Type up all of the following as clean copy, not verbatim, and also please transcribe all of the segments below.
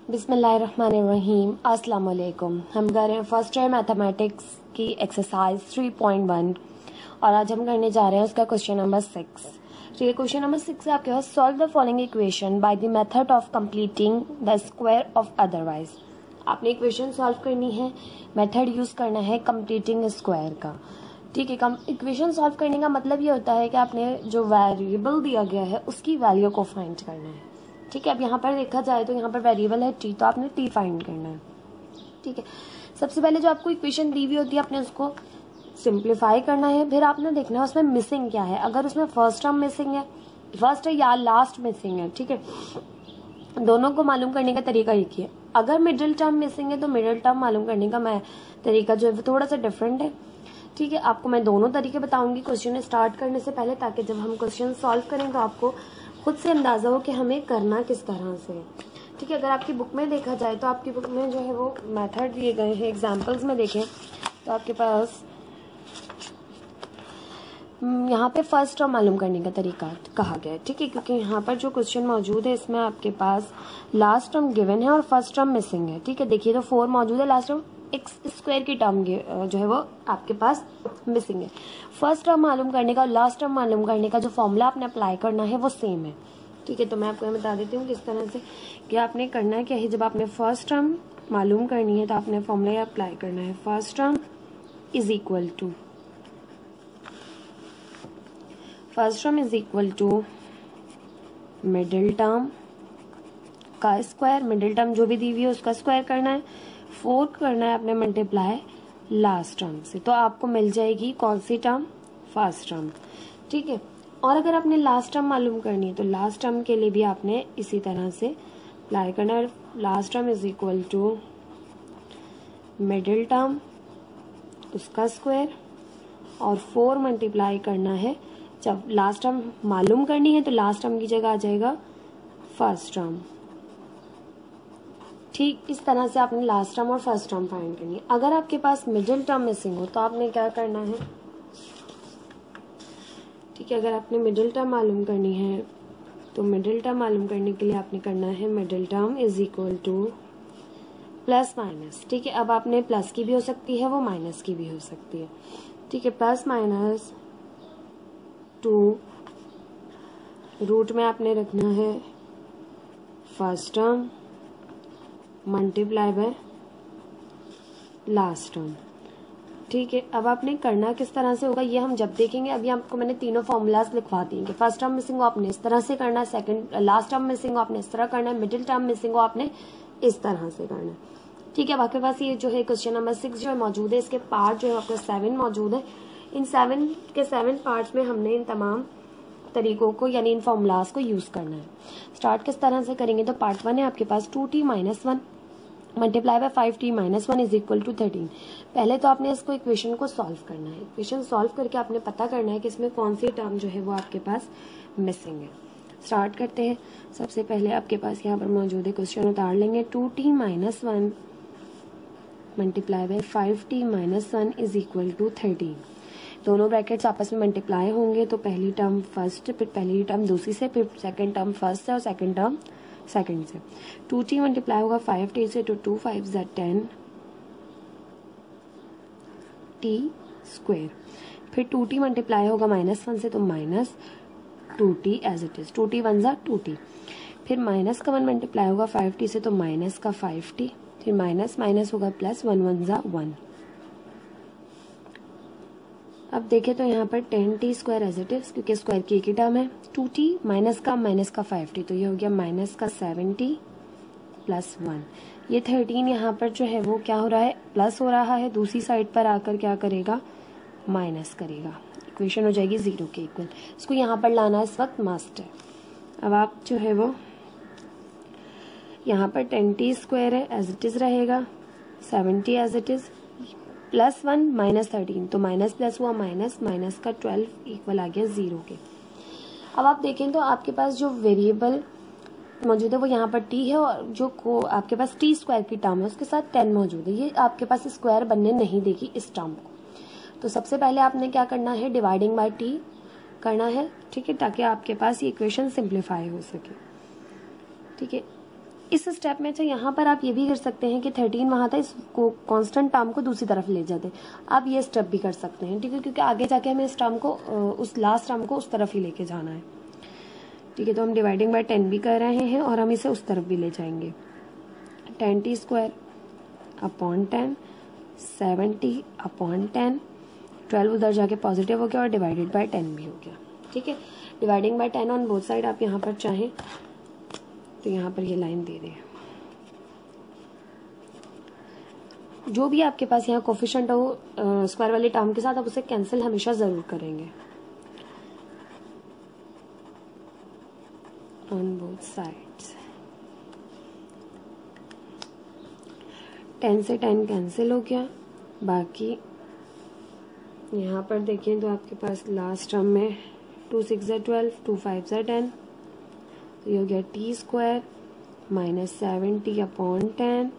बिस्मिल्लाहिर्रहमानिर्रहीम। अस्सलाम वालेकुम। हम कर रहे हैं फर्स्ट ईयर मैथमेटिक्स की एक्सरसाइज 3.1 और आज हम करने जा रहे हैं उसका क्वेश्चन नंबर 6। ठीक है, क्वेश्चन नंबर 6 है आपके पास, solve the following equation by the method of completing the square of otherwise. आपने इक्वेशन सॉल्व करनी है, मेथड यूज करना है कंप्लीटिंग स्क्वायर का। ठीक है, इक्वेशन सॉल्व करने का मतलब ये होता है कि आपने जो वेरिएबल दिया गया है उसकी वैल्यू को फाइंड करना है। ठीक है, अब यहाँ पर देखा जाए तो यहाँ पर वेरिएबल है टी, तो आपने टी फाइंड करना है। ठीक है, सबसे पहले जो आपको इक्वेशन दी हुई होती है आपने उसको सिंप्लीफाई करना है, फिर आपने देखना है उसमें मिसिंग क्या है। अगर उसमें फर्स्ट टर्म मिसिंग है, फर्स्ट है या लास्ट मिसिंग है, ठीक है, दोनों को मालूम करने का तरीका एक ही है। अगर मिडिल टर्म मिसिंग है तो मिडिल टर्म मालूम करने का मैं तरीका जो है वो थोड़ा सा डिफरेंट है। ठीक है, आपको मैं दोनों तरीके बताऊंगी क्वेश्चन स्टार्ट करने से पहले, ताकि जब हम क्वेश्चन सॉल्व करें तो आपको खुद से अंदाजा हो कि हमें करना किस तरह से है। ठीक है, अगर आपकी बुक में देखा जाए तो आपकी बुक में जो है वो मेथड दिए गए हैं। एग्जांपल्स में देखें तो आपके पास यहाँ पे फर्स्ट टर्म मालूम करने का तरीका कहा गया है। ठीक है, क्योंकि यहाँ पर जो क्वेश्चन मौजूद है इसमें आपके पास लास्ट टर्म गिवन है और फर्स्ट टर्म मिसिंग है। ठीक है, देखिए तो 4 मौजूद है, लास्ट टर्म एक्स स्क्वायर की टर्म जो है वो आपके पास मिसिंग है। फर्स्ट टर्म मालूम करने का और लास्ट टर्म मालूम करने का जो फॉर्मूला आपने अप्लाई करना है वो सेम है। ठीक है, तो मैं आपको बता देती हूँ किस तरह से कि आपने करना है क्या है। जब आपने फर्स्ट टर्म मालूम करनी है तो आपने फॉर्मूला अप्लाई करना है, first term is equal to middle term का स्क्वायर, मिडिल टर्म जो भी दी हुई है उसका स्क्वायर करना है, 4 करना है आपने मल्टीप्लाई लास्ट टर्म से, तो आपको मिल जाएगी कौन सी टर्म, फर्स्ट टर्म। ठीक है, और अगर आपने लास्ट टर्म मालूम करनी है तो लास्ट टर्म के लिए भी आपने इसी तरह से अप्लाई करना है, last term is equal to middle term उसका स्क्वायर और 4 मल्टीप्लाई करना है। जब लास्ट टर्म मालूम करनी है तो लास्ट टर्म की जगह आ जाएगा फर्स्ट टर्म। ठीक, इस तरह से आपने लास्ट टर्म और फर्स्ट टर्म फाइंड करनी है। अगर आपके पास मिडिल टर्म मिसिंग हो तो आपने क्या करना है। ठीक है, अगर आपने मिडिल टर्म मालूम करनी है तो मिडिल टर्म मालूम करने के लिए आपने करना है middle term is equal to plus minus. ठीक है, अब आपने प्लस की भी हो सकती है वो माइनस की भी हो सकती है। ठीक है, प्लस माइनस 2 रूट में आपने रखना है first term multiply by last term. ठीक है, अब आपने करना किस तरह से होगा ये हम जब देखेंगे। अभी आपको मैंने तीनों फॉर्मूलाज लिखवा दिए कि फर्स्ट टर्म मिसिंग हो आपने इस तरह से करना है, सेकंड लास्ट टर्म मिसिंग हो आपने इस तरह करना है, मिडिल टर्म मिसिंग हो आपने इस तरह से करना है। ठीक है, अब आपके पास ये जो है क्वेश्चन नंबर 6 जो है मौजूद है, इसके पार्ट जो है आपको 7 मौजूद है। इन 7 पार्ट्स में हमने इन तमाम तरीकों को यानी इन फॉर्मूलाज को यूज करना है। स्टार्ट किस तरह से करेंगे तो पार्ट 1 है आपके पास 2t - 1 multiply by 5t - 1 is equal to 13। पहले तो आपने इसको इक्वेशन को सॉल्व करना है। इक्वेशन सॉल्व करके आपने पता करना है कि इसमें कौन सी टर्म जो है वो आपके पास मिसिंग है। स्टार्ट करते हैं। सबसे पहले आपके पास यहाँ पर मौजूद है, क्वेश्चन उतार लेंगे। 2t - 1 multiply by 5t - 1 is equal to 13। दोनों ब्रैकेट्स आपस में मल्टीप्लाई होंगे तो पहली टर्म फर्स्ट, फिर पहली टर्म दूसरी से, फिर सेकंड टर्म फर्स्ट से और सेकंड टर्म सेकंड से। 2t मल्टीप्लाई होगा 5t से तो 2 5 = 10 t स्क्वायर। फिर 2t मल्टीप्लाई होगा -1 से तो -2t as it is, 2t 1 = 2t। फिर -1 मल्टीप्लाई होगा 5t से तो -5t, फिर माइनस माइनस होगा प्लस, 1 1 = 1। अब देखें तो यहाँ पर 10t square as it is, क्योंकि स्क्वायर की एक ही टर्म है। 2t माइनस का 5t तो ये हो गया -7t + 1। ये 13 यहाँ पर जो है वो क्या हो रहा है, प्लस हो रहा है, दूसरी साइड पर आकर क्या करेगा, माइनस करेगा। इक्वेशन हो जाएगी 0 के इक्वल। इसको यहाँ पर लाना इस वक्त मस्ट है। अब आप जो है वो यहाँ पर 10t स्क्वायर है एज इट इज रहेगा, 7t एज इट इज, +1 -13 तो माइनस प्लस हुआ माइनस, माइनस का 12 इक्वल आ गया 0 के। अब आप देखें तो आपके पास जो वेरिएबल मौजूद है वो यहाँ पर t है और जो आपके पास t स्क्वायर की टर्म है उसके साथ 10 मौजूद है। ये आपके पास स्क्वायर बनने नहीं देगी इस टर्म को। तो सबसे पहले आपने क्या करना है, डिवाइडिंग बाय t करना है। ठीक है, ताकि आपके पास ये इक्वेशन सिंप्लीफाई हो सके। ठीक है, इस स्टेप में तो यहाँ पर आप ये भी कर सकते हैं कि 13 वहाँ था, इसको कांस्टेंट टर्म को दूसरी तरफ ले जाते, आप ये स्टेप भी कर सकते हैं, ठीक है, क्योंकि आगे जाके हमें इस टर्म को उस लास्ट टर्म को उस तरफ ही लेके जाना है, ठीक है। तो हम डिवाइडिंग बाय 10 भी कर रहे हैं और हम इसे उस तरफ भी ले जाएंगे। 10t² अपॉन 10, 7t अपॉन 10, 12 उधर जाके पॉजिटिव हो गया और डिवाइडेड बाय 10 भी हो गया, ठीक है। Dividing by 10 on both side आप यहाँ पर चाहें तो यहाँ पर ये लाइन दे दें। जो भी आपके पास यहाँ कोफिशिएंट हो स्क्वायर वाले टर्म के साथ, आप उसे कैंसिल हमेशा जरूर करेंगे ऑन बोथ साइड्स। 10 से 10 कैंसिल हो गया, बाकी यहाँ पर देखें तो आपके पास लास्ट टर्म में 2 6 12, 2 5 10, तो ये हो गया t² minus 7t upon 10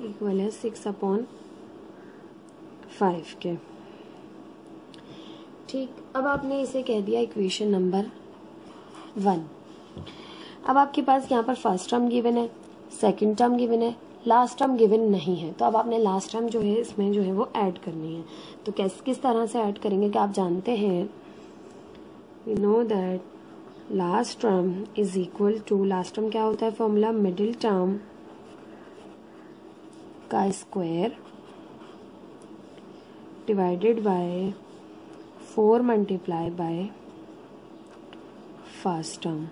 equal है 6 अपॉन 5 के, ठीक। अब आपने इसे कह दिया इक्वेशन नंबर 1। अब आपके पास यहाँ पर फर्स्ट टर्म गिवन है, सेकंड टर्म गिवन है, लास्ट टर्म गिवन नहीं है, तो अब आपने लास्ट टर्म जो है इसमें जो है वो ऐड करनी है। तो किस तरह से ऐड करेंगे कि आप जानते हैं, we know that last term is equal to, last term क्या होता है फॉर्मूला, मिडिल टर्म का square divided by 4 multiply by first term,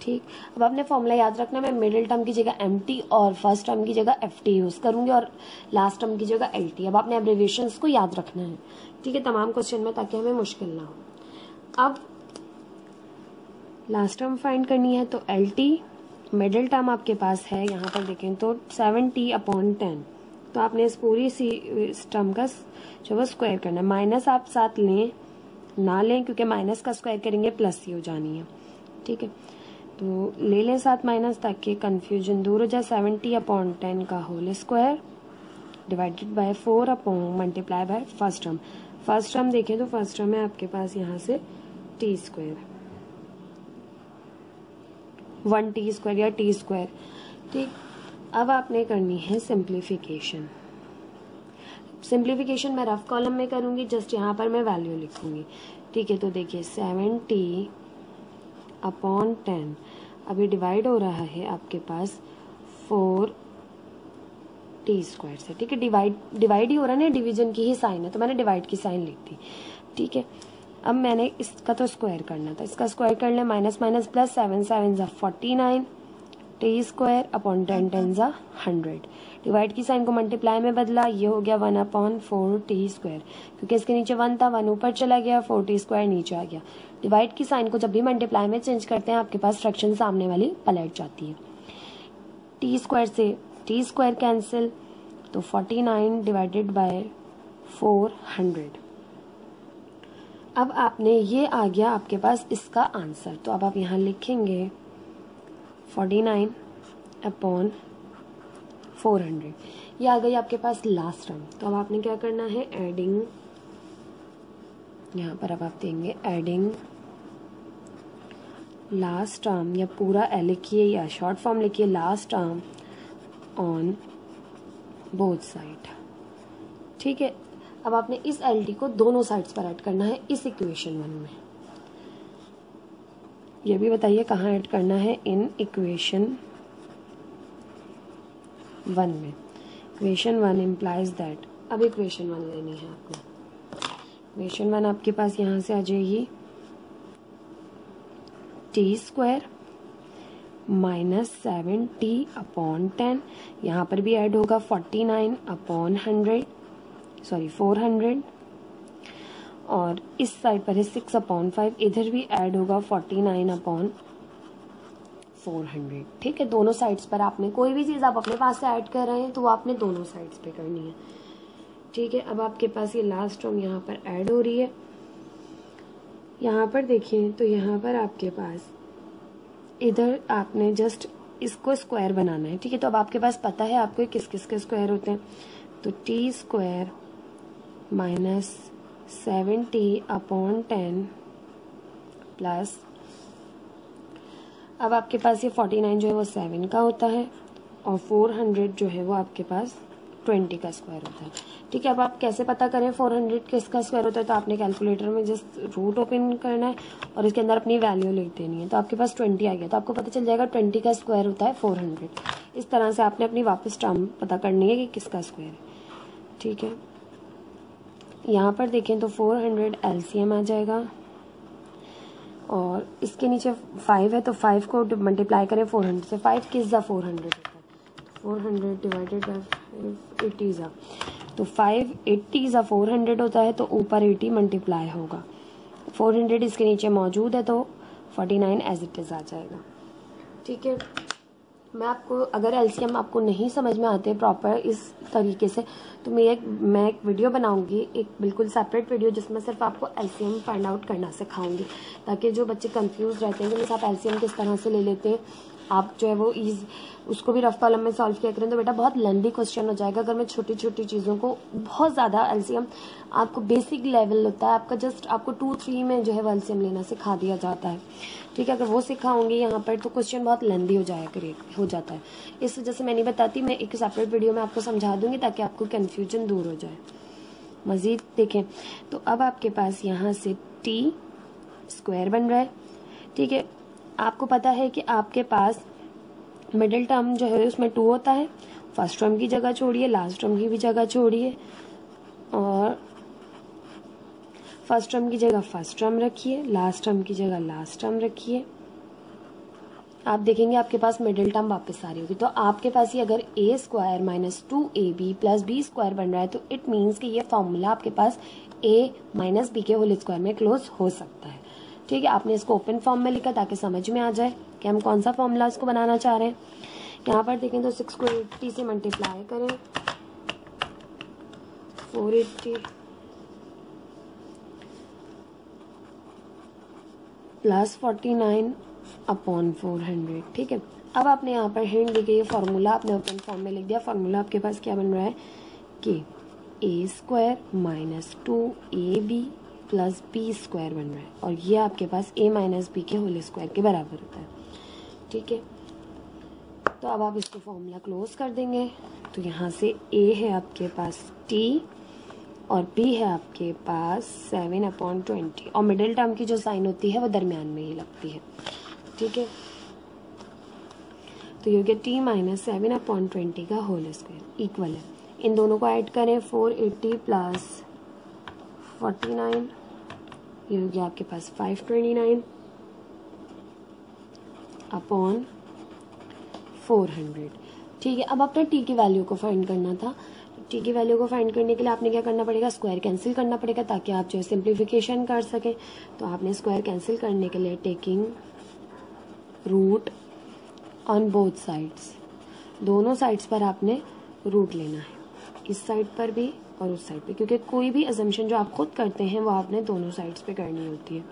ठीक। अब आपने फॉर्मूला याद रखना, मैं मिडिल टर्म की जगह MT और फर्स्ट टर्म की जगह FT यूज करूंगी और लास्ट टर्म की जगह LT। अब आपने एब्रिविएशंस को याद रखना है, ठीक है, तमाम क्वेश्चन में, ताकि हमें मुश्किल ना हो। अब लास्ट टर्म फाइंड करनी है तो LT, मिडिल टर्म आपके पास है यहाँ पर देखें तो 7t अपॉन 10, तो आपने इस पूरी इस टर्म का जो वो स्क्वायर करना है। माइनस आप साथ लें ना लें, क्योंकि माइनस का स्क्वायर करेंगे प्लस ही हो जानी है, ठीक है, तो ले लें साथ माइनस ताकि कंफ्यूजन दूर हो जाए। 7t अपॉन 10 का whole square divided by 4 upon multiply by first term. First term देखें तो फर्स्ट टर्म है आपके पास यहाँ से t², 1t² या t², ठीक। अब आपने करनी है सिंप्लीफिकेशन। सिंप्लीफिकेशन मैं रफ कॉलम में करूंगी, जस्ट यहाँ पर मैं वैल्यू लिखूंगी, ठीक है। तो देखिए 7t अपॉन 10 अभी डिवाइड हो रहा है आपके पास 4t² से, ठीक है। डिवाइड ही हो रहा है ना, डिवीजन की ही साइन है, तो मैंने डिवाइड की साइन लिख दी, ठीक है। अब मैंने इसका तो स्क्वायर करना था, इसका स्क्वायर कर लें, minus minus plus, 7 7 = 49 t² upon 10 10 = 100। Divide की साइन को मल्टीप्लाई में बदला, ये हो गया 1 अपॉन 4t², क्योंकि इसके नीचे 1 था, 1 ऊपर चला गया, 4t² नीचे आ गया। डिवाइड की साइन को जब भी मल्टीप्लाई में चेंज करते हैं आपके पास फ्रैक्शन सामने वाली पलट जाती है। t² से t² कैंसिल, तो 49 डिवाइडेड बाय 400। अब आपने ये आ गया आपके पास इसका आंसर, तो अब आप यहाँ लिखेंगे 49 अपॉन 400, ये आ गई आपके पास लास्ट टर्म। तो अब आपने क्या करना है, एडिंग, यहाँ पर अब आप देंगे एडिंग लास्ट टर्म, या पूरा लिखिए या शॉर्ट फॉर्म लिखिए, last term on both side, ठीक है। अब आपने इस LT को दोनों साइड्स पर ऐड करना है इस इक्वेशन 1 में। ये भी बताइए कहाँ ऐड करना है, इन इक्वेशन 1 में। इक्वेशन 1 इम्प्लाइज दैट, अब इक्वेशन 1 लेनी है आपको। इक्वेशन 1 आपके पास यहाँ से आ जाएगी t² माइनस 7t अपॉन 10, यहाँ पर भी ऐड होगा 49 अपॉन 400, और इस साइड पर है 6 अपॉन 5, इधर भी ऐड होगा 49 अपॉन 400, ठीक है। दोनों साइड्स पर आपने कोई भी चीज़ आप अपने पास से ऐड कर रहे हैं तो वो आपने दोनों साइड्स पे करनी है, ठीक है। अब आपके पास ये लास्ट टर्म यहाँ पर ऐड हो रही है, यहाँ पर देखिए तो यहाँ पर आपके पास इधर आपने जस्ट इसको स्क्वायर बनाना है, ठीक है। तो अब आपके पास पता है आपको किस किस के स्क्वायर होते हैं, तो t² minus 7t upon 10 plus अब आपके पास ये 49 जो है वो 7 का होता है और 400 जो है वो आपके पास 20 का स्क्वायर होता है। ठीक है, अब आप कैसे पता करें 400 किसका स्क्वायर होता है? तो आपने कैलकुलेटर में जस्ट रूट ओपन करना है और इसके अंदर अपनी वैल्यू लिख देनी है। तो आपके पास 20 आ गया, तो आपको पता चल जाएगा 20 का स्क्वायर होता है 400। इस तरह से आपने अपनी वापस टर्म पता करनी है कि किसका स्क्वायर है। ठीक है, यहाँ पर देखें तो 400 एलसीएम आ जाएगा और इसके नीचे 5 है तो 5 को मल्टीप्लाई करें 400 से। 5 किस ज़ा 400 होता है, 400 डिवाइडेड बाई 80 ज़ा, तो 5 80 ज़ा 400 होता है तो ऊपर 80 मल्टीप्लाई होगा। 400 इसके नीचे मौजूद है तो 49 एज इट इज़ आ जाएगा। ठीक है, मैं आपको अगर एलसीएम आपको नहीं समझ में आते प्रॉपर इस तरीके से तो मैं एक वीडियो बनाऊंगी, एक बिल्कुल सेपरेट वीडियो, जिसमें सिर्फ आपको एलसीएम फाइंड आउट करना सिखाऊंगी, ताकि जो बच्चे कंफ्यूज रहते हैं कि आप एलसीएम किस तरह से ले लेते हैं, आप जो है वो उसको भी रफ कॉलम में सॉल्व किया करें तो बेटा बहुत लेंदी क्वेश्चन हो जाएगा। अगर मैं छोटी छोटी चीज़ों को बहुत ज़्यादा एलसीएम आपको बेसिक लेवल होता है आपका, जस्ट आपको 2-3 में जो है वो एलसीएम लेना सिखा दिया जाता है। ठीक है, अगर वो सिखाऊंगी यहाँ पर तो क्वेश्चन बहुत लेंदी हो जाता है। इस वजह से मैं नहीं बताती, मैं एक सेपरेट वीडियो में आपको समझा दूंगी ताकि आपको कन्फ्यूजन दूर हो जाए। मज़ीद देखें तो अब आपके पास यहाँ से टी स्क्वायर बन रहा है। ठीक है, आपको पता है कि आपके पास मिडिल टर्म जो है उसमें 2 होता है। फर्स्ट टर्म की जगह छोड़िए, लास्ट टर्म की भी जगह छोड़िए और फर्स्ट टर्म की जगह फर्स्ट टर्म रखिए, लास्ट टर्म की जगह लास्ट टर्म रखिए। आप देखेंगे आपके पास मिडिल टर्म वापस आ रही होगी। तो आपके पास ये अगर a square minus 2ab plus b square बन रहा है तो इट मीन्स कि ये फॉर्मूला आपके पास a माइनस बी के होल स्क्वायर में क्लोज हो सकता है। ठीक है, आपने इसको ओपन फॉर्म में लिखा ताकि समझ में आ जाए कि हम कौन सा फॉर्मूला इसको बनाना चाह रहे हैं। यहाँ पर देखें तो 6 को 80 से मल्टीप्लाई करें, 480 प्लस 49 अपॉन 400। ठीक है, अब आपने यहाँ पर हिंट दी गई फार्मूला आपने ओपन फॉर्म में लिख दिया। फार्मूला आपके पास क्या बन रहा है कि a square minus 2ab plus b square बन रहा है और ये आपके पास a माइनस बी के होल स्क्वायर के बराबर होता है। ठीक है, तो अब आप इसको फॉर्मूला क्लोज कर देंगे तो यहाँ से a है आपके पास t और b है आपके पास 7/20 और मिडिल टर्म की जो साइन होती है वो दरमियान में ही लगती है। ठीक है, तो ये हो गया t माइनस 7/20 का होल स्क्वायर इक्वल है, इन दोनों को ऐड करें 480 प्लस 49, ये हो गया आपके पास 529 अपॉन 400। ठीक है, अब आपने t की वैल्यू को फाइंड करना था। t की वैल्यू को फाइंड करने के लिए आपने क्या करना पड़ेगा, स्क्वायर कैंसिल करना पड़ेगा ताकि आप जो है सिंप्लीफिकेशन कर सकें। तो आपने स्क्वायर कैंसिल करने के लिए taking root on both sides, दोनों साइड्स पर आपने रूट लेना है, इस साइड पर भी और उस साइड पे, क्योंकि कोई भी अजम्पशन जो आप खुद करते हैं वो आपने दोनों साइड्स पे करनी होती है।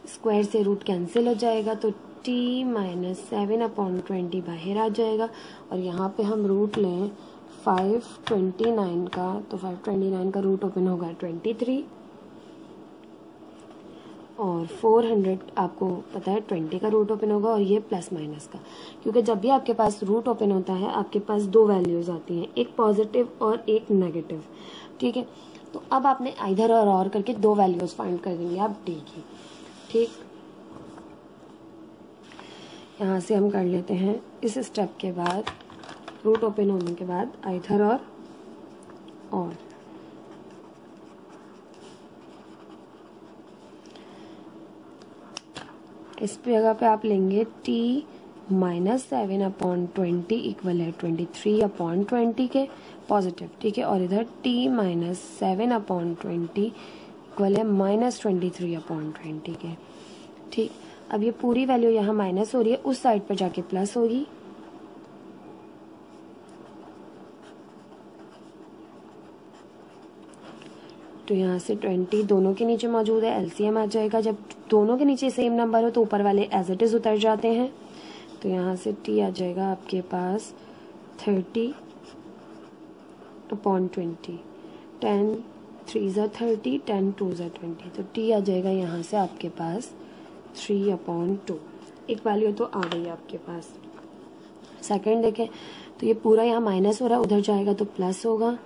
स्क्वायर से रूट कैंसिल हो जाएगा तो t माइनस 7/20 बाहर आ जाएगा और यहाँ पे हम रूट लें 529 का, तो 529 का रूट ओपन होगा 23 और 400 आपको पता है 20 का रूट ओपन होगा और ये प्लस माइनस का, क्योंकि जब भी आपके पास रूट ओपन होता है आपके पास 2 वैल्यूज आती हैं, एक पॉजिटिव और एक नेगेटिव। ठीक है, तो अब आपने इधर और करके 2 वैल्यूज फाइंड कर देंगे आप डी की। ठीक, यहाँ से हम कर लेते हैं इस स्टेप के बाद रूट ओपन होने के बाद इधर और इस जगह पे आप लेंगे t माइनस 7/20 इक्वल है 23/20 के पॉजिटिव। ठीक है, और इधर t माइनस 7/20 इक्वल है माइनस 23/20 के। ठीक, अब ये पूरी वैल्यू यहाँ माइनस हो रही है, उस साइड पर जाके प्लस होगी। तो यहाँ से 20 दोनों के नीचे मौजूद है, एलसीएम आ जाएगा। जब दोनों के नीचे सेम नंबर हो तो ऊपर वाले एज इट इज उतर जाते हैं। तो यहाँ से t आ जाएगा आपके पास 30/20, 10 3 ज़ा 30, 10 2 ज़ा 20, तो t आ जाएगा यहाँ से आपके पास 3/2। एक वैल्यू तो आ गई आपके पास। सेकंड देखें तो ये पूरा यहाँ माइनस हो रहा है, उधर जाएगा तो प्लस होगा।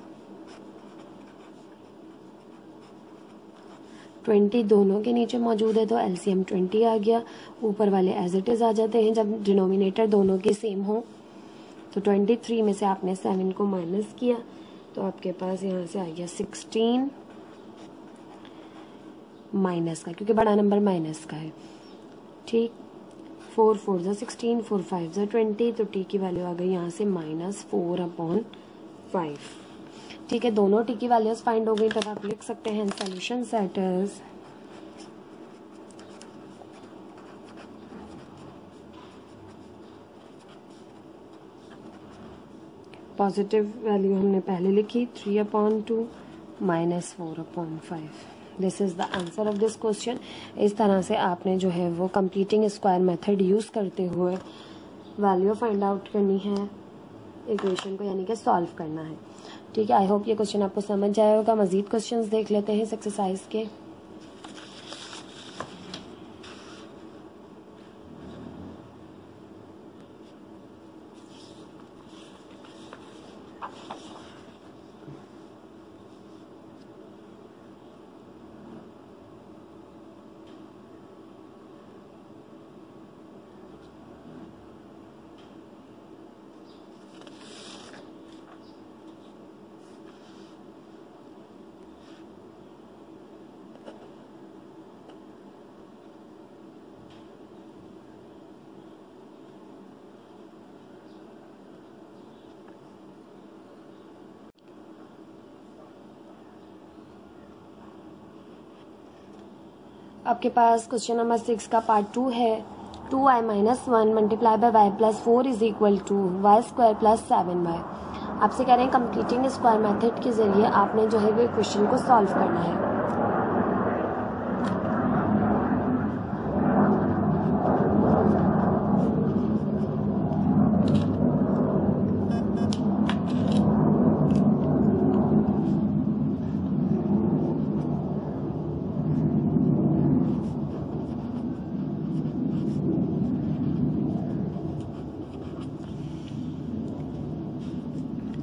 20 दोनों के नीचे मौजूद है तो एलसीएम 20 आ गया। ऊपर वाले एज इट इज़ आ जाते हैं जब डिनोमिनेटर दोनों के सेम हो। तो 23 में से आपने 7 को माइनस किया तो आपके पास यहाँ से आ गया 16 माइनस का, क्योंकि बड़ा नंबर माइनस का है। ठीक, 4 4 ज़ा 16, 4 5 ज़ा 20, तो टी की वैल्यू आ गई यहाँ से -4/5। ठीक है, दोनों टी की वैल्यूज फाइंड हो गई। तब आप लिख सकते हैं solution set is positive value हमने पहले लिखी 3/2 -4/5। This is the answer of this question. इस तरह से आपने जो है वो कंप्लीटिंग स्क्वायर मेथड यूज़ करते हुए वैल्यू फाइंड आउट करनी है इक्वेशन को, यानी कि सॉल्व करना है। ठीक है, आई होप ये क्वेश्चन आपको समझ आया होगा। मजीद क्वेश्चंस देख लेते हैं इस एक्सरसाइज के। आपके पास क्वेश्चन नंबर 6 का पार्ट 2 है। 2y - 1 multiply by y + 4 is equal to y² + 7y। आपसे कह रहे हैं कंप्लीटिंग स्क्वायर मेथड के जरिए आपने जो है वो क्वेश्चन को सॉल्व करना है।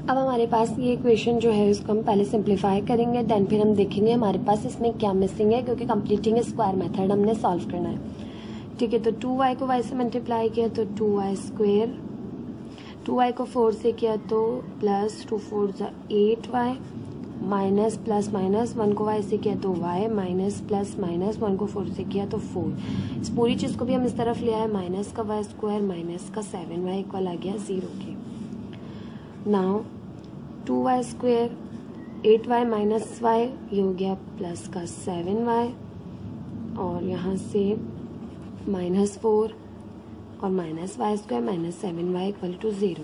अब हमारे पास ये इक्वेशन जो है इसको हम पहले सिंप्लीफाई करेंगे, देन फिर हम देखेंगे हमारे पास इसमें क्या मिसिंग है, क्योंकि कंप्लीटिंग स्क्वायर मेथड हमने सॉल्व करना है। ठीक है, तो 2y को y से मल्टीप्लाई किया तो 2y², 2y को 4 से किया तो प्लस 2 4 ज़ा 8y, माइनस प्लस माइनस 1 को y से किया तो y, माइनस प्लस माइनस 1 को 4 से किया तो 4। इस पूरी चीज़ को भी हम इस तरफ ले आए, माइनस का y² माइनस का 7y इक्वल आ गया 0 के। नाउ 2y², 8y - y, ये हो गया प्लस का 7y, और यहाँ से -4 और -y² - 7y इक्वल टू 0।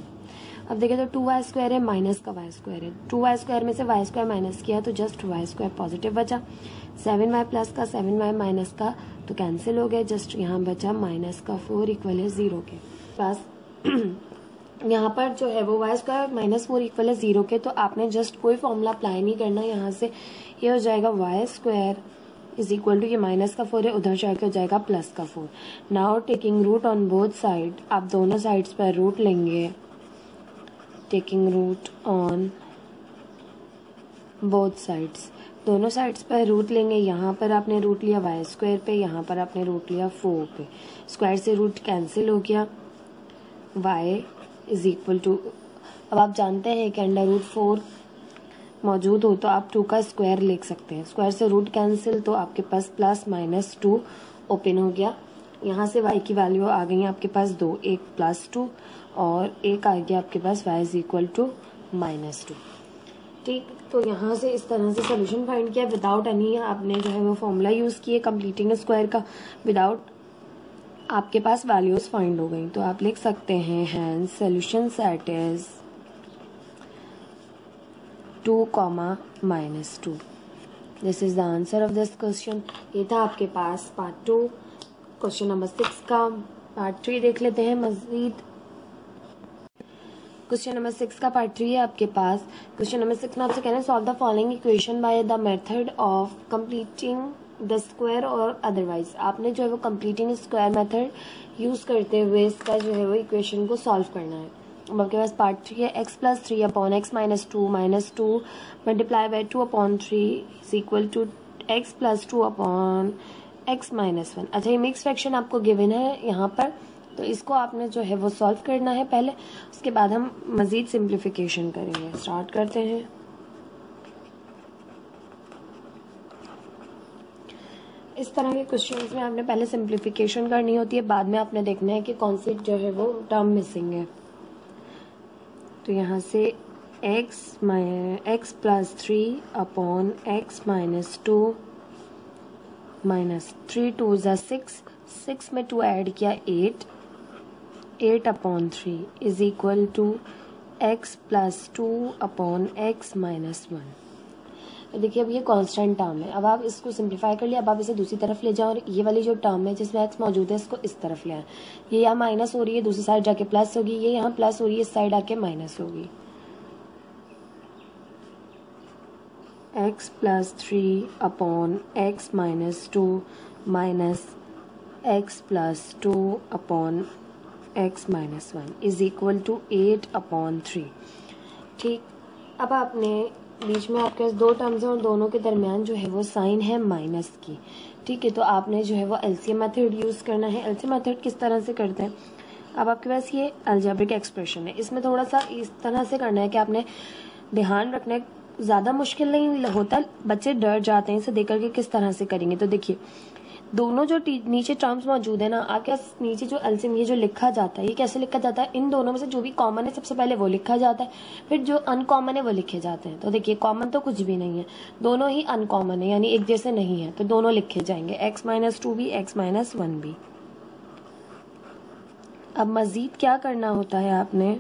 अब देखें तो 2y² है माइनस का y² है, 2y² में से y² माइनस किया तो जस्ट y² पॉजिटिव बचा। 7y प्लस का 7y माइनस का तो कैंसिल हो गया, जस्ट यहाँ बचा -4 इक्वल है 0 के पास। यहाँ पर जो है वो y² -4 इक्वल है 0 के, तो आपने जस्ट कोई फॉर्मूला अप्लाई नहीं करना। यहाँ से ये हो जाएगा y² इज इक्वल टू, ये -4 है, उधर जाके हो जाएगा +4। Now taking root on both side, आप दोनों साइड्स पर रूट लेंगे। Taking root on both sides, दोनों साइड्स पर रूट लेंगे। यहाँ पर आपने रूट लिया y² पे, यहाँ पर आपने रूट लिया 4 पे, स्क्वायर से रूट कैंसिल हो गया। y इज इक्वल टू, अब आप जानते हैं कि √4 मौजूद हो तो आप 2 का स्क्वायर लिख सकते हैं। स्क्वायर से रूट कैंसिल तो आपके पास +-2 ओपन हो गया। यहाँ से y की वैल्यू आ गई आपके पास 2, एक +2 और एक आ गया आपके पास y इज इक्वल टू -2। ठीक, तो यहाँ से इस तरह से सोल्यूशन फाइंड किया विदाउट एनी, आपने जो है वो फॉर्मूला यूज़ किए कंप्लीटिंग स्क्वायर का, विदाउट आपके पास वैल्यूज फाइंड हो गई। तो आप लिख सकते हैं hence solution set is 2, -2। This is the answer of this question. ये था आपके पास पार्ट 2 क्वेश्चन नंबर 6 का। पार्ट 3 देख लेते हैं मजीद। क्वेश्चन नंबर 6 का पार्ट 3 है आपके पास। क्वेश्चन नंबर 6 में आपसे कहना है solve the following equation by the method of completing the square और अदरवाइज। आपने जो है वो कंप्लीटिंग स्क्वायर मेथड यूज करते हुए इसका जो है वो इक्वेशन को सॉल्व करना है। अब आपके पास पार्ट 3 है x plus 3 upon x minus 2 multiply by 2 upon 3 is equal to x plus 2 upon x minus 1। अच्छा, ये मिक्स फ्रैक्शन आपको गिवन है यहाँ पर, तो इसको आपने जो है वो सॉल्व करना है पहले, उसके बाद हम मजीद सिंप्लीफिकेशन करेंगे। स्टार्ट करते हैं। इस तरह के क्वेश्चंस में आपने पहले सिंप्लीफिकेशन करनी होती है, बाद में आपने देखना है कि कौन सी जो है वो टर्म मिसिंग है। तो यहाँ से x plus 3 upon x minus 2 minus 3 2 ज़ा 6 में 2 ऐड किया 8 upon 3 is equal to x plus 2 upon x minus 1। देखिए अब ये कांस्टेंट टर्म है। अब आप इसको सिंप्लीफाई कर लिया, अब आप इसे दूसरी तरफ ले जाओ और ये वाली जो टर्म है जिसमें x मौजूद है इसको इस तरफ ले आए। ये यहाँ माइनस हो रही है, दूसरी साइड जाके प्लस होगी, ये यहाँ प्लस हो रही है, इस साइड आके माइनस होगी। x plus 3 upon x minus 2 minus x plus 2 upon x minus 1 is equal to 8 upon 3। ठीक, अब आपने बीच में आपके पास दो टर्म्स हैं और दोनों के दरमियान जो है वो साइन है माइनस की। ठीक है, तो आपने जो है वो एलसीएम मेथड यूज़ करना है। एलसीएम मेथड किस तरह से करते हैं, अब आपके पास ये अलजेब्रिक एक्सप्रेशन है, इसमें थोड़ा सा इस तरह से करना है कि आपने ध्यान रखना है, ज़्यादा मुश्किल नहीं होता, बच्चे डर जाते हैं इसे देख करके किस तरह से करेंगे। तो देखिए दोनों जो नीचे टर्म्स मौजूद है ना, आपके नीचे जो एलसीएम ये जो लिखा जाता है ये कैसे लिखा जाता है, इन दोनों में से जो भी कॉमन है सबसे पहले वो लिखा जाता है, फिर जो अनकॉमन है वो लिखे जाते हैं। तो देखिए कॉमन तो कुछ भी नहीं है, दोनों ही अनकॉमन है यानी एक जैसे नहीं है, तो दोनों लिखे जाएंगे, x माइनस 2 भी x माइनस 1 भी। अब मजीद क्या करना होता है, आपने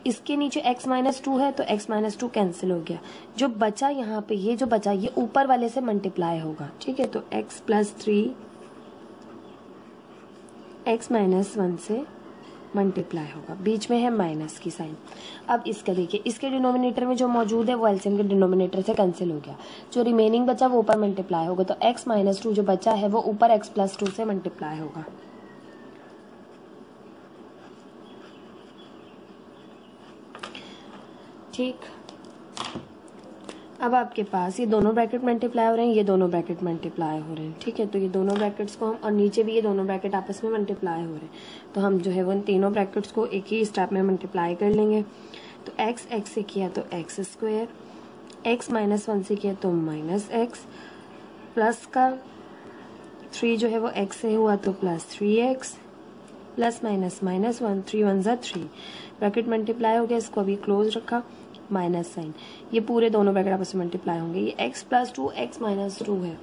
इसके नीचे x माइनस 2 है तो x माइनस 2 कैंसिल हो गया, जो बचा यहाँ पे ये जो बचा ये ऊपर वाले से मल्टीप्लाई होगा। ठीक है, तो x प्लस 3 x माइनस 1 से मल्टीप्लाई होगा, बीच में है माइनस की साइन। अब इसका देखिए इसके डिनोमिनेटर में जो मौजूद है वो एलसीएम के डिनोमिनेटर से कैंसिल हो गया, जो रिमेनिंग बचा वो ऊपर मल्टीप्लाई होगा, तो x माइनस 2 जो बचा है वो ऊपर x प्लस 2 से मल्टीप्लाई होगा। ठीक, अब आपके पास ये दोनों ब्रैकेट मल्टीप्लाई हो रहे हैं, ये दोनों ब्रैकेट मल्टीप्लाई हो रहे हैं। ठीक है, तो ये दोनों ब्रैकेट्स को हम, और नीचे भी ये दोनों ब्रैकेट आपस में मल्टीप्लाई हो रहे हैं, तो हम जो है वो इन तीनों ब्रैकेट्स को एक ही स्टेप में मल्टीप्लाई कर लेंगे। तो x से किया तो x स्क्वायर, x माइनस 1 से किया तो माइनस x, प्लस का 3 जो है वो x से हुआ तो plus 3x, plus minus minus 1 3 1 ज़ा 3, ब्रैकेट मल्टीप्लाई हो गया, इसको अभी क्लोज रखा, माइनस साइन, ये पूरे दोनों ब्रैकेट आपस में मल्टीप्लाई होंगे, ये x प्लस 2 x माइनस 2 है।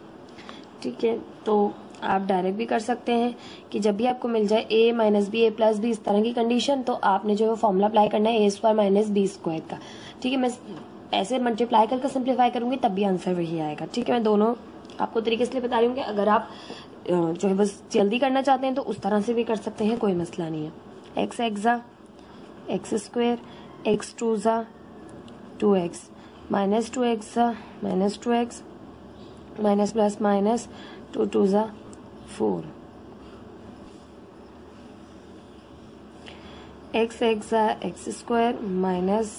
ठीक है, तो आप डायरेक्ट भी कर सकते हैं कि जब भी आपको मिल जाए a minus b a plus b इस तरह की कंडीशन, तो आपने जो है फॉर्मूला अप्लाई करना है a square minus b square का। ठीक है, मैं ऐसे मल्टीप्लाई करके सिंप्लीफाई करूंगी तब भी आंसर वही आएगा। ठीक है, मैं दोनों आपको तरीके से बता रही हूँ कि अगर आप जो है बस जल्दी करना चाहते हैं तो उस तरह से भी कर सकते हैं, कोई मसला नहीं है। x एक्सा एक्स स्क्वायर, x 2 ज़ा 2x, माइनस 2x ज़ा minus 2x, minus plus minus 2 2 ज़ा 4, x ज़ा एक्स स्क्वायर माइनस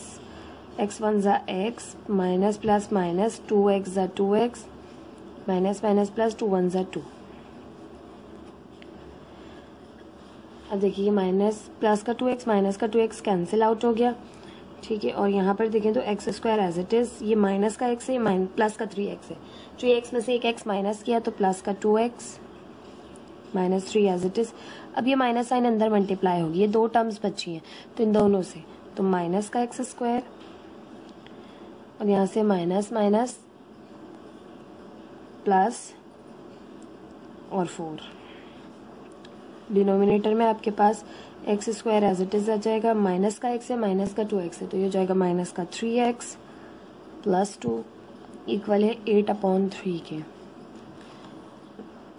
x 1 ज़ा x, minus plus minus 2x ज़ा 2x, माइनस माइनस प्लस 2 1 ज़ा 2। अब देखिए माइनस प्लस का 2x माइनस का 2x कैंसिल आउट हो गया। ठीक है, और यहाँ पर देखें तो x square as it is, ये माइनस का x है, प्लस का 3x है, 3x में से एक x माइनस किया तो प्लस का 2x minus 3 as it is. अब ये माइनस साइन अंदर मल्टीप्लाई होगी, ये दो टर्म्स बची हैं तो इन दोनों से, तो माइनस का x स्क्वायर और यहाँ से माइनस माइनस प्लस और 4, डिनोमिनेटर में आपके पास x square as it is आ जाएगा, माइनस का x है माइनस का 2x है, तो ये हो जाएगा माइनस का 3x प्लस 2 इक्वल है 8 अपॉन 3 के।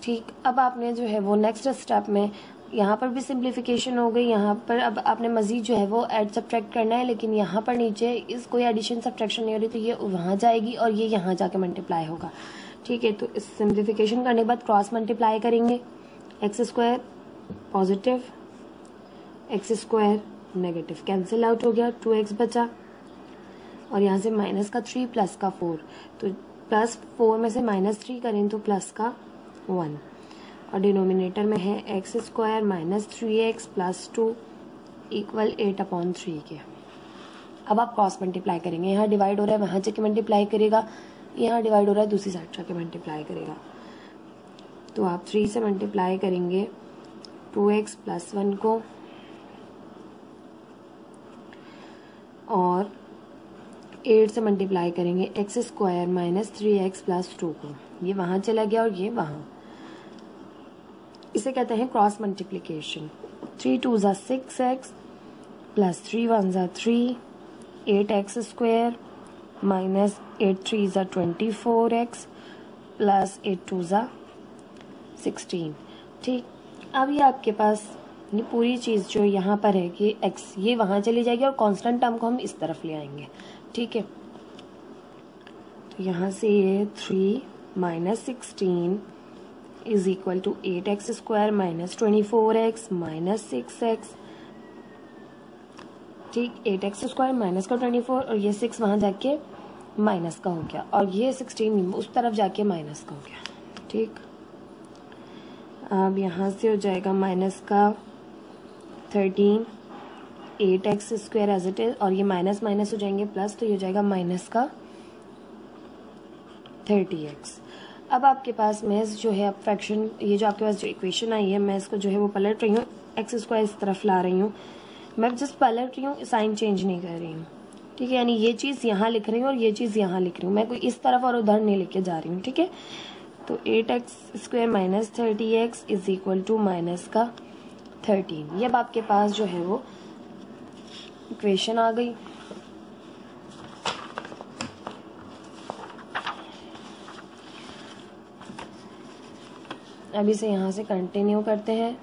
ठीक, अब आपने जो है वो नेक्स्ट स्टेप में यहाँ पर भी सिंप्लीफिकेशन हो गई। यहाँ पर अब आपने मज़ीद जो है वो ऐड सब्ट्रैक्ट करना है, लेकिन यहाँ पर नीचे इस कोई एडिशन सब्ट्रैक्शन नहीं हो रही, तो ये वहाँ जाएगी और ये यहाँ जाके मल्टीप्लाई होगा। ठीक है, तो इस सिंप्लीफिकेशन करने के बाद क्रॉस मल्टीप्लाई करेंगे। X square positive, x square negative, cancel out हो गया, 2x बचा। और यहाँ से माइनस का 3 प्लस का 4, तो प्लस 4 में से -3 करें तो प्लस का 1, और डिनोमिनेटर में है x square minus 3x plus 2 equal 8/3 के। अब आप क्रॉस मल्टीप्लाई करेंगे, यहाँ डिवाइड हो रहा है वहाँ जाके मल्टीप्लाई करेगा, यहाँ डिवाइड हो रहा है दूसरी साइड जाके मल्टीप्लाई करेगा। तो आप 3 से मल्टीप्लाई करेंगे 2x प्लस 1 को, और 8 से मल्टीप्लाई करेंगे x square minus 3x plus 2 को। ये वहाँ चला गया और ये वहाँ। इसे कहते हैं क्रॉस मल्टीप्लिकेशन। 3 2 ज़ा 6x प्लस 3 1 ज़ा 3, 8x स्क्वायर माइनस 8 3 ज़ा 24x प्लस 8 2 ज़ा 16। ठीक, अब ये आपके पास ये पूरी चीज़ जो यहाँ पर है कि x ये वहाँ चली जाएगी और कांस्टेंट टर्म को हम इस तरफ ले आएंगे। ठीक है, तो यहाँ से ये 3 minus 16 is equal to 8x square minus 24x minus 6x। ठीक, 8x स्क्वायर माइनस का 24 और ये 6 वहाँ जाके माइनस का हो गया, और ये 16 उस तरफ जाके माइनस का हो गया। ठीक, अब यहाँ से हो जाएगा माइनस का 13, 8x square as it is, और ये माइनस माइनस हो जाएंगे प्लस, तो ये हो जाएगा माइनस का 30x। अब आपके पास मैं जो है अब फ्रैक्शन, ये जो आपके पास जो इक्वेशन आई है, मैं इसको जो है वो पलट रही हूँ, एक्स स्क्वायर इस तरफ ला रही हूँ, मैं जस्ट पलट रही हूँ, साइन चेंज नहीं कर रही हूँ। ठीक है, यानी ये चीज़ यहाँ लिख रही हूँ और ये चीज़ यहाँ लिख रही हूँ, मैं कोई इस तरफ और उधर नहीं लेके जा रही हूँ। ठीक है, तो 8x square minus 30x is equal to minus का 13। ये अब आपके पास जो है वो इक्वेशन आ गई। अब इसे यहाँ से कंटिन्यू करते हैं।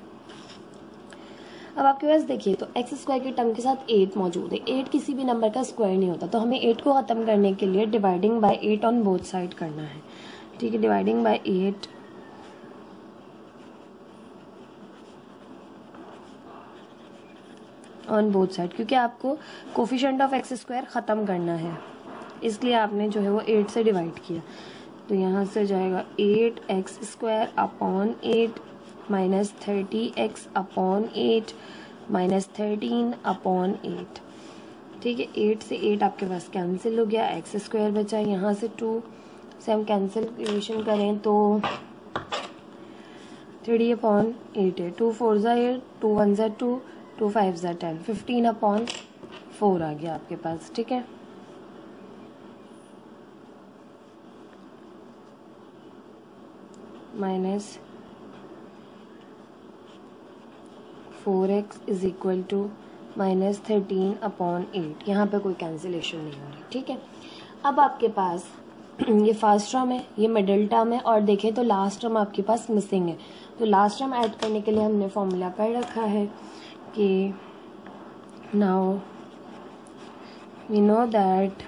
अब आपके पास देखिए, तो एक्स स्क्वायर के टर्म के साथ 8 मौजूद है। 8 किसी भी नंबर का स्क्वायर नहीं होता, तो हमें 8 को ख़त्म करने के लिए dividing by 8 on both side करना है। ठीक है, dividing by 8 on both side, क्योंकि आपको कोफिशिएंट ऑफ एक्स स्क्वायर ख़त्म करना है, इसलिए आपने जो है वो 8 से डिवाइड किया। तो यहाँ से जाएगा 8x square upon 8 minus 30x upon 8 minus 13 upon 8। ठीक है, 8 से 8 आपके पास कैंसिल हो गया, एक्स स्क्वायर बचा। यहाँ से 2 से हम कैंसिलेशन करें तो 3 अपॉन 8 है, 2 4 ज़ा 8, 2 1 ज़ा 2, 2 5 ज़ा 10, 15 अपॉन 4 आ गया आपके पास। ठीक है, minus 4x is equal to minus 13 upon 8। यहाँ पे कोई कैंसिलेशन नहीं हो रही। ठीक है, अब आपके पास ये फर्स्ट टर्म है, ये मिडिल टर्म है, और देखें तो लास्ट टर्म आपके पास मिसिंग है। तो लास्ट टर्म ऐड करने के लिए हमने फॉर्मूला पढ़ रखा है कि now we know that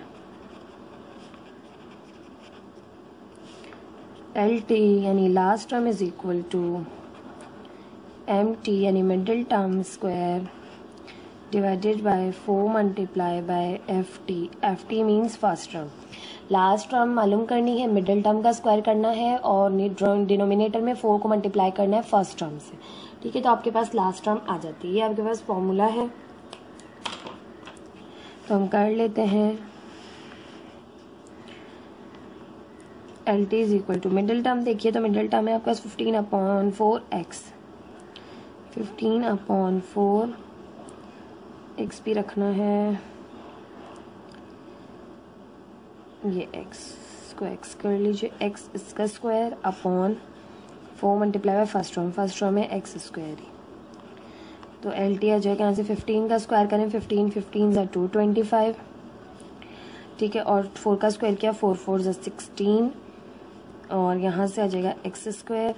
LT यानी last term is equal to MT यानी middle term square divided by 4 multiply by FT। FT means first term. Last term मालूम करनी है, मिडिल टर्म का स्क्वायर करना है, और डिनोमिनेटर में 4 को मल्टीप्लाई करना है फर्स्ट टर्म से। ठीक है, तो आपके पास लास्ट टर्म आ जाती है। ये आपके पास फॉर्मूला है, तो हम कर लेते हैं। LT is equal to middle term, देखिए तो मिडिल टर्म है आपके पास 15 अपॉन 4x, 15 अपॉन 4 x भी रखना है, ये x को x कर लीजिए, x इसका square upon 4 multiply by first term है x स्क्वायर ही। तो LT आ जाएगा, यहाँ से 15 का स्क्वायर करें, 15 15 ज़ा 225। ठीक है, और 4 का स्क्वायर किया, 4 4 ज़ा 16, और यहाँ से आ जाएगा एक्स स्क्वायर।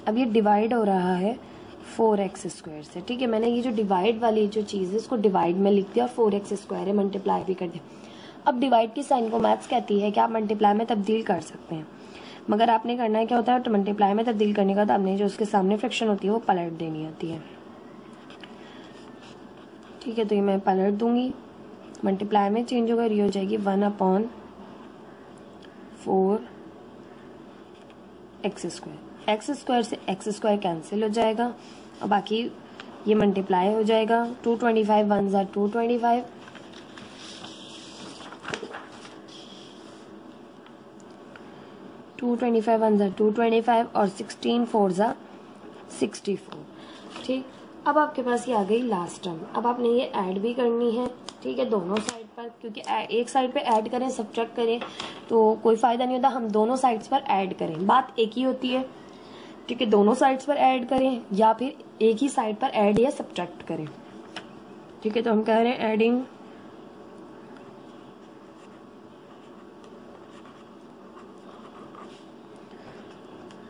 अब ये डिवाइड हो रहा है 4x² से। ठीक है, मैंने ये जो डिवाइड वाली जो चीज़ है इसको डिवाइड में लिख दिया और 4x² है मल्टीप्लाई भी कर दिया। अब डिवाइड की साइन को मैथ्स कहती है कि आप मल्टीप्लाई में तब्दील कर सकते हैं, मगर आपने करना है क्या होता है, तो मल्टीप्लाई में तब्दील करने का तो आपने जो उसके सामने फ्रैक्शन होती है वो पलट देनी होती है। ठीक है, तो ये मैं पलट दूंगी, मल्टीप्लाई में चेंज होकर ये हो जाएगी 1/4x²। x² से x² कैंसिल हो जाएगा और बाकी ये मल्टीप्लाई हो जाएगा। 225 1 ज़ा 225, 225 1 ज़ा 225 और 16 4 ज़ा 64। ठीक, अब आपके पास ये आ गई लास्ट टर्म। अब आपने ये ऐड भी करनी है। ठीक है, दोनों साइड पर, क्योंकि एक साइड पे ऐड करें सब्ट्रैक्ट करें तो कोई फ़ायदा नहीं होता, हम दोनों साइड्स पर ऐड करें, बात एक ही होती है। ठीक है, दोनों साइड्स पर ऐड करें या फिर एक ही साइड पर ऐड या सब्ट्रैक्ट करें। ठीक है, तो हम कह रहे हैं adding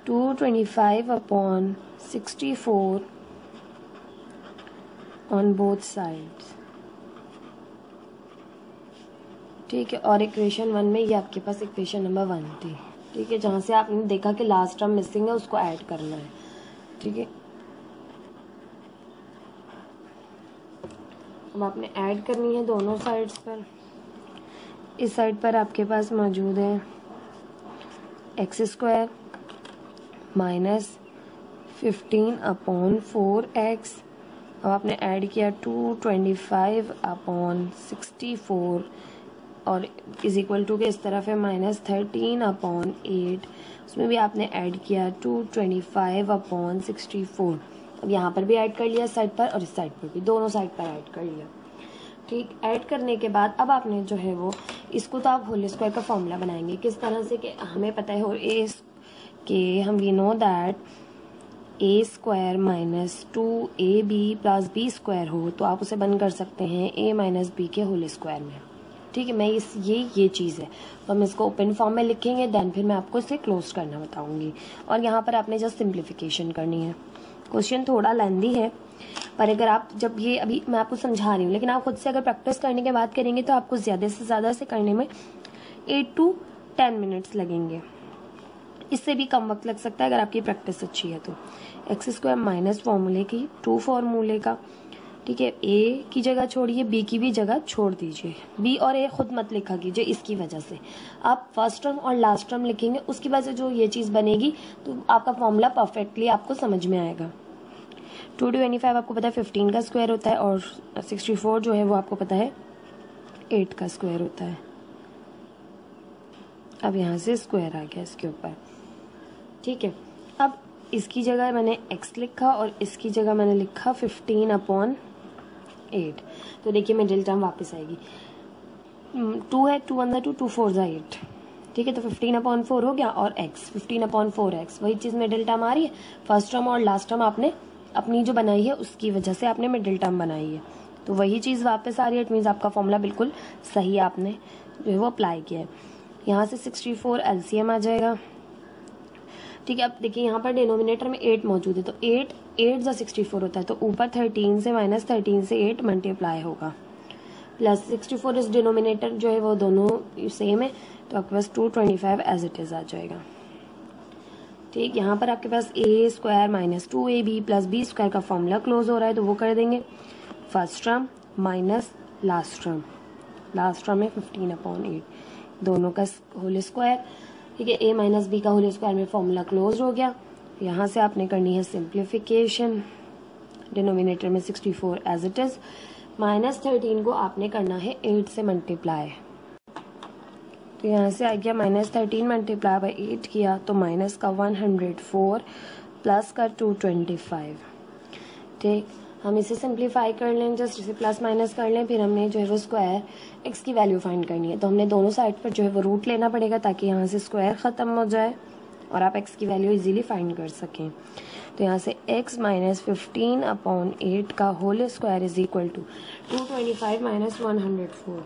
to 25/64 on both sides. ठीक है, और इक्वेशन 1 में ये आपके पास इक्वेशन नंबर 1 थी। ठीक है, जहाँ से आपने देखा कि लास्ट टर्म मिसिंग है उसको ऐड करना है। ठीक है, अब आपने ऐड करनी है दोनों साइड्स पर। इस साइड पर आपके पास मौजूद है x² माइनस 15/4x। अब आपने ऐड किया 225/64 और इज इक्वल टू के इस तरफ है -13/8। उसमें भी आपने ऐड किया 225/64। अब यहाँ पर भी ऐड कर लिया साइड पर और इस साइड पर भी, दोनों साइड पर ऐड कर लिया। ठीक, ऐड करने के बाद अब आपने जो है वो इसको तो आप होल स्क्वायर का फॉर्मूला बनाएंगे किस तरह से, कि हमें पता है कि हम we know that a² minus 2ab plus b² हो तो आप उसे बंद कर सकते हैं a माइनस b के होल स्क्वायर में। ठीक है, मैं ये चीज़ है तो हम इसको ओपन फॉर्म में लिखेंगे, देन फिर मैं आपको इसे क्लोज करना बताऊंगी। और यहाँ पर आपने जस्ट सिंप्लीफिकेशन करनी है। क्वेश्चन थोड़ा लेंदी है, पर अगर आप जब ये अभी मैं आपको समझा रही हूँ, लेकिन आप खुद से अगर प्रैक्टिस करने के बाद करेंगे तो आपको ज़्यादा से ज़्यादा से करने में 8 to 10 मिनट्स लगेंगे, इससे भी कम वक्त लग सकता है अगर आपकी प्रैक्टिस अच्छी है तो। x² माइनस फॉर्मूले की 2 फॉर्मूले का। ठीक है, a की जगह छोड़िए, b की भी जगह छोड़ दीजिए, b और a खुद मत लिखा कीजिए इसकी वजह से। आप फर्स्ट टर्म और लास्ट टर्म लिखेंगे, उसकी वजह से जो ये चीज़ बनेगी तो आपका फॉर्मूला परफेक्टली आपको समझ में आएगा। 225 आपको पता है 15 का स्क्वायर होता है और 64 जो है वो आपको पता है 8 का स्क्वायर होता है। अब यहाँ से स्क्वायर आ गया इसके ऊपर। ठीक है, अब इसकी जगह मैंने x लिखा और इसकी जगह मैंने लिखा 15/8। तो देखिए मिडिल टर्म वापस आएगी, 2 है, 2 1 2 2 4 8। ठीक है, तो 15/4 हो गया और x 15/4x, वही चीज़ मिडिल टर्म आ रही है। फर्स्ट टर्म और लास्ट टर्म आपने अपनी जो बनाई है उसकी वजह से आपने मिडिल टर्म बनाई है, तो वही चीज़ वापस आ रही है। इट मीन्स आपका फॉर्मूला बिल्कुल सही आपने जो है वो अप्लाई किया है। यहाँ से 64 LCM आ जाएगा। ठीक है, अब देखिए यहाँ पर डिनोमिनेटर में 8 मौजूद है, तो 8 ज़ा 64 होता है, तो ऊपर 13 से -13 से 8 मल्टीप्लाई होगा, प्लस 64 इस डिनोमिनेटर जो है वो दोनों सेम है, तो आपके पास 225 एज इट इज़ आ जाएगा। ठीक, यहाँ पर आपके पास a² minus 2ab plus b² का फॉर्मूला क्लोज हो रहा है, तो वो कर देंगे। First term minus last term है 15/8, दोनों का होल स्क्वायर। ठीक है, a माइनस b का होल स्क्वायर में फॉर्मूला क्लोज हो गया। यहाँ से आपने करनी है सिंप्लीफिकेशन, डिनोमिनेटर में 64 एज इट इज़, -13 को आपने करना है 8 से मल्टीप्लाई। तो यहाँ से आ गया -13 मल्टीप्लाई बाई 8 किया तो माइनस का 104 प्लस का 225। ठीक, हम इसे सिंप्लीफाई कर लें, जस्ट इसे प्लस माइनस कर लें, फिर हमने जो है वो स्क्वायर x की वैल्यू फाइंड करनी है, तो हमने दोनों साइड पर जो है वो रूट लेना पड़ेगा ताकि यहाँ से स्क्वायर ख़त्म हो जाए और आप x की वैल्यू इजीली फाइंड कर सकें। तो यहाँ से x माइनस 15/8 का whole square is equal to 225 minus 104,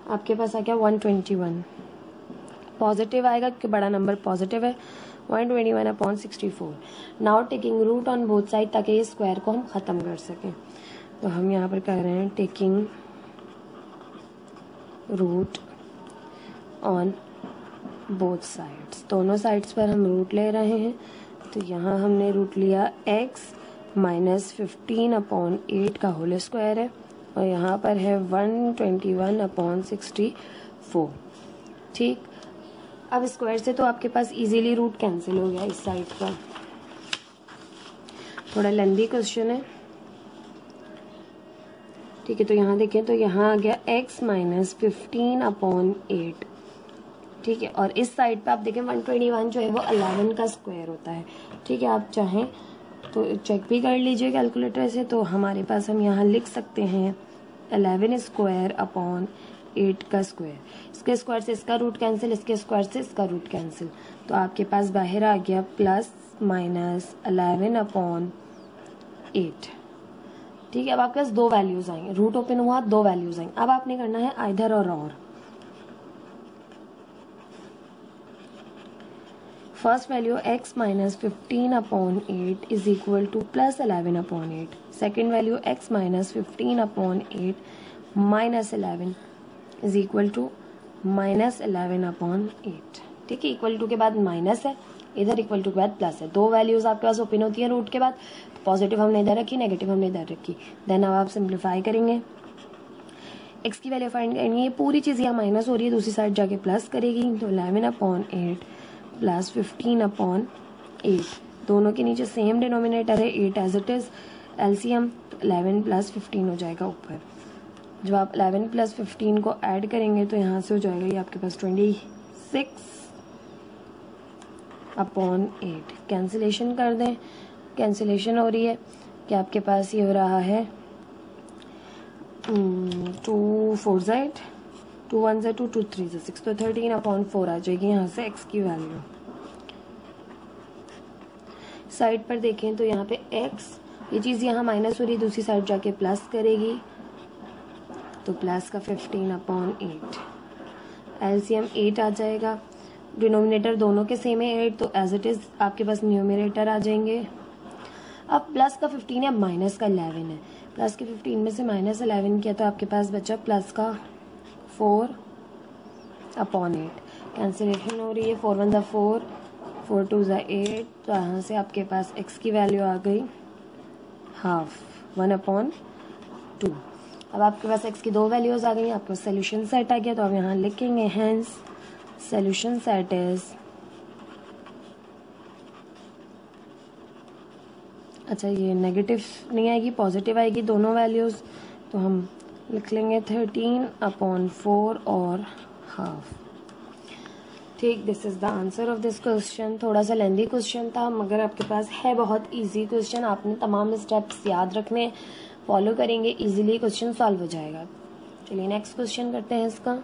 आपके पास आ गया 121। पॉजिटिव आएगा क्योंकि बड़ा नंबर पॉजिटिव है, 121/64। Now taking root on both side, ताकि ये स्क्वायर को हम ख़त्म कर सकें। तो हम यहाँ पर कर रहे हैं taking root on both sides, दोनों साइड्स पर हम रूट ले रहे हैं। तो यहाँ हमने रूट लिया x माइनस 15/8 का होल स्क्वायर है, और यहाँ पर है 121/64। ठीक, अब स्क्वायर से तो आपके पास इजीली रूट कैंसिल हो गया इस साइड का। थोड़ा लेंदी क्वेश्चन है, ठीक है। तो यहाँ देखें तो यहाँ आ गया x माइनस 15/8, ठीक है। और इस साइड पे आप देखें 121 जो है वो 11 का स्क्वायर होता है, ठीक है। आप चाहें तो चेक भी कर लीजिए कैलकुलेटर से। तो हमारे पास हम यहाँ लिख सकते हैं 11/8 का स्क्वायर। इसके स्क्वायर से इसका रूट कैंसिल, इसके स्क्वायर से इसका रूट कैंसिल। तो आपके पास बाहर आ गया प्लस माइनस 11/8, ठीक है। अब आपके पास दो वैल्यूज आएंगे, रूट ओपन हुआ, दो वैल्यूज आएंगे। अब आपने करना है आइदर और। First value x minus 15/8 is equal to plus 11/8। Second value x minus 15/8 minus 11 is equal to minus 11/8, ठीक है। इक्वल टू के बाद माइनस है, इधर इक्वल टू के बाद प्लस है। दो वैल्यूज आपके पास ओपन होती है रूट के बाद, तो पॉजिटिव हमने इधर रखी, नेगेटिव हमने इधर रखी। देन अब आप सिंप्लीफाई करेंगे, x की वैल्यू फाइंड करेंगे। ये पूरी चीज़ यहाँ माइनस हो रही है, दूसरी साइड जाके प्लस करेगी। तो 11/8 प्लस 15/8, दोनों के नीचे सेम डिनोमिनेटर है, 8 as it is. LCM 11 plus 15 हो जाएगा ऊपर। जब आप 11 प्लस 15 को ऐड करेंगे तो यहाँ से हो जाएगा ये आपके पास 26/8। कैंसिलेशन कर दें, कैंसिलेशन हो रही है कि आपके पास ये हो रहा है 2 4 8, 2 1 2 2 3 6, तो 13/4 आ जाएगी यहाँ से x की वैल्यू। साइड पर देखें तो यहाँ पे x, ये चीज़ यहाँ माइनस हो रही है, दूसरी साइड जाके प्लस करेगी, तो प्लस का 15/8। एलसीएम 8 आ जाएगा, डिनोमिनेटर दोनों के सेम है 8, तो एज इट इज़ आपके पास न्यूमरेटर आ जाएंगे। अब प्लस का 15 है, अब माइनस का 11 है। प्लस के 15 में से माइनस 11 किया तो आपके पास बचा प्लस का 4/8। कैंसिलेशन हो रही है, 4 1 4, 4 2 8, तो यहाँ से आपके पास x की वैल्यू आ गई हाफ, 1/2। अब आपके पास x की दो वैल्यूज आ गई, आपका सोल्यूशन सेट आ गया। तो आप यहाँ लिखेंगे हेंस सोल्यूशन सेट इज, अच्छा ये नेगेटिव नहीं आएगी, पॉजिटिव आएगी दोनों वैल्यूज। तो हम लिख लेंगे 13/4 और हाफ, ठीक। This is the answer of this question. थोड़ा सा लेंदी क्वेश्चन था, मगर आपके पास है बहुत इजी क्वेश्चन। आपने तमाम स्टेप्स याद रखने, फॉलो करेंगे, इजीली क्वेश्चन सॉल्व हो जाएगा। चलिए नेक्स्ट क्वेश्चन करते हैं इसका।